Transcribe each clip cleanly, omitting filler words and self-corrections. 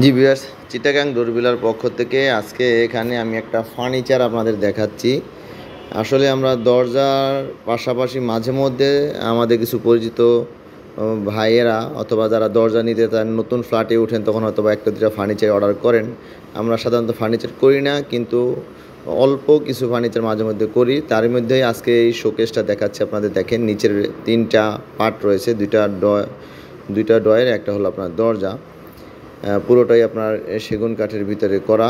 জি viewers, Chittagong ডোরবিলার পক্ষ থেকে আজকে এখানে আমি একটা ফার্নিচার আপনাদের দেখাচ্ছি। আসলে আমরা দরজার পাশাপাশি মাঝে মধ্যে আমাদের কিছু পরিচিত ভাইয়েরা অথবা যারা দরজা নিতে চান, নতুন ফ্ল্যাটে উঠেন, তখন হয়তো বা একটা দুটা ফার্নিচার অর্ডার করেন। আমরা সাধারণত ফার্নিচার করি না, কিন্তু অল্প কিছু ফার্নিচার মাঝে মধ্যে করি। তার মধ্যেই আজকে এই শোকেসটা দেখাচ্ছি আপনাদের। দেখেন, নিচের 3টা পার্ট রয়েছে, দুইটা ডয়ের, একটা হলো আপনার দরজা। পুরোটাই আপনার সেগুন কাঠের ভিতরে করা,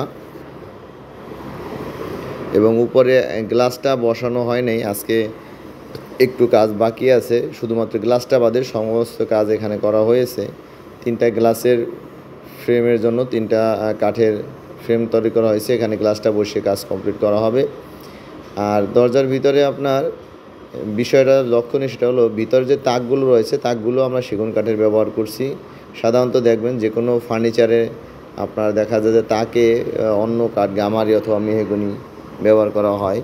এবং উপরে গ্লাসটা বসানো হয় নাই। আজকে একটু কাজ বাকি আছে, শুধুমাত্র গ্লাসটা বাদে সমস্ত কাজ এখানে করা হয়েছে। 3টা গ্লাসের ফ্রেমের জন্য 3টা কাঠের ফ্রেম তৈরি করা হয়েছে। এখানে গ্লাসটা বসিয়ে কাজ কমপ্লিট করা হবে। আর দরজার ভিতরে আপনার বিষয়টা লক্ষণীয়, সেটা হলো ভিতরে যে তাকগুলো রয়েছে, তাকগুলো আমরা সেগুন কাঠের ব্যবহার করছি। সাধারণত দেখবেন যে কোনো ফার্নিচারে আপনার দেখা যায় যে তাকে অন্য কাঠ, গামারি অথবা মেহগনি ব্যবহার করা হয়।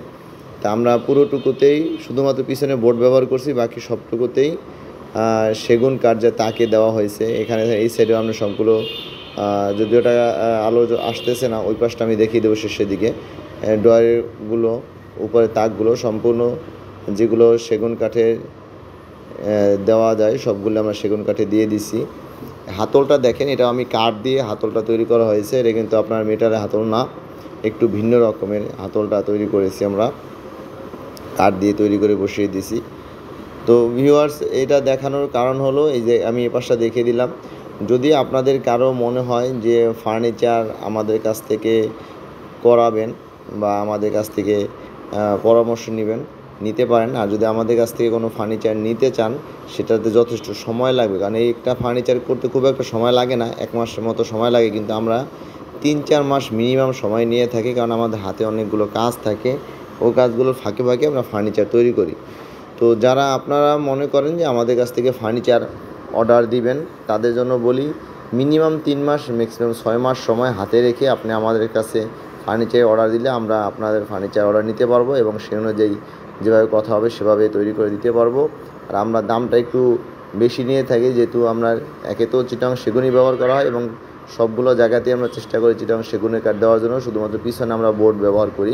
তা আমরা পুরোটুকুতেই শুধুমাত্র পিছনে বোর্ড ব্যবহার করছি, বাকি সবটুকুতেই সেগুন কাঠ যে তাকে দেওয়া হয়েছে। এখানে এই সাইডেও আমরা সবগুলো, যদিও ওটা আলো আসতেছে না, ওই পাশটা আমি দেখিয়ে দেবো শেষের দিকে। ড্রয়ারগুলো, উপরে তাকগুলো সম্পূর্ণ যেগুলো সেগুন কাঠে দেওয়া যায়, সবগুলো আমরা সেগুন কাঠে দিয়ে দিছি। হাতলটা দেখেন, এটা আমি কাঠ দিয়ে হাতলটা তৈরি করা হয়েছে। এটা কিন্তু আপনার মেটালের হাতল না, একটু ভিন্ন রকমের হাতলটা তৈরি করেছি আমরা, কাঠ দিয়ে তৈরি করে বসিয়ে দিছি। তো ভিউয়ার্স, এটা দেখানোর কারণ হলো এই যে আমি এ পাশটা দেখিয়ে দিলাম। যদি আপনাদের কারো মনে হয় যে ফার্নিচার আমাদের কাছ থেকে করাবেন বা আমাদের কাছ থেকে পরামর্শ নিতে পারেন। আর যদি আমাদের কাছ থেকে কোনো ফার্নিচার নিতে চান, সেটাতে যথেষ্ট সময় লাগবে, কারণ এই একটা ফার্নিচার করতে খুব একটা সময় লাগে না, 1 মাসের মতো সময় লাগে, কিন্তু আমরা 3-4 মাস মিনিমাম সময় নিয়ে থাকি, কারণ আমাদের হাতে অনেকগুলো কাজ থাকে। ও কাজগুলোর ফাঁকে ফাঁকে আমরা ফার্নিচার তৈরি করি। তো যারা আপনারা মনে করেন যে আমাদের কাছ থেকে ফার্নিচার অর্ডার দিবেন, তাদের জন্য বলি মিনিমাম 3 মাস, ম্যাক্সিমাম 6 মাস সময় হাতে রেখে আপনি আমাদের কাছে ফার্নিচার অর্ডার দিলে আমরা আপনাদের ফার্নিচার অর্ডার নিতে পারবো, এবং সেই অনুযায়ী যেভাবে কথা হবে সেভাবে তৈরি করে দিতে পারবো। আর আমরা দামটা একটু বেশি নিয়ে থাকি, যেহেতু আমরা একে তো চিটাং সেগুনই ব্যবহার করা হয়, এবং সবগুলো জায়গাতেই আমরা চেষ্টা করি চিটাং সেগুনের কাঠ দেওয়ার জন্য। শুধুমাত্র পিছনে আমরা বোর্ড ব্যবহার করি,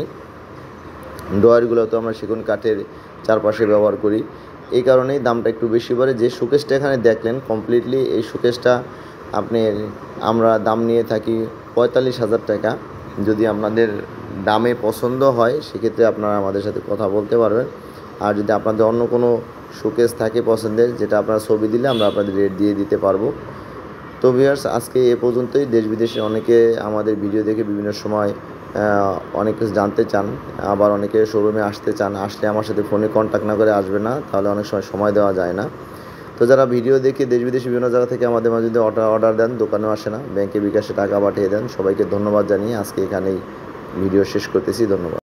ড্রয়ারগুলো তো আমরা সেগুন কাঠের চারপাশে ব্যবহার করি। এই কারণেই দামটা একটু বেশি পড়ে। যে শোকেসটা এখানে দেখলেন কমপ্লিটলি, এই শোকেসটা আমরা দাম নিয়ে থাকি 45,000 টাকা। যদি আপনাদের দামে পছন্দ হয়, সেক্ষেত্রে আপনারা আমাদের সাথে কথা বলতে পারবেন। আর যদি আপনাদের অন্য কোনো শোকেস থাকে পছন্দের, যেটা আপনারা ছবি দিলে আমরা আপনাদের রেট দিয়ে দিতে পারবো। তো ভিউয়ার্স, আজকে এ পর্যন্তই। দেশ বিদেশে অনেকে আমাদের ভিডিও দেখে বিভিন্ন সময় অনেক কিছু জানতে চান, আবার অনেকে শোরুমে আসতে চান। আসলে আমার সাথে ফোনে কন্ট্যাক্ট না করে আসবে না, তাহলে অনেক সময় দেওয়া যায় না। তো যারা ভিডিও দেখে দেশ বিদেশে বিভিন্ন জায়গা থেকে আমাদের মাঝে যদি অর্ডার দেন, দোকানেও আসে না, ব্যাংকে বিকাশে টাকা পাঠিয়ে দেন। সবাইকে ধন্যবাদ জানিয়ে আজকে এখানেই ভিডিও শেষ করতেছি। ধন্যবাদ।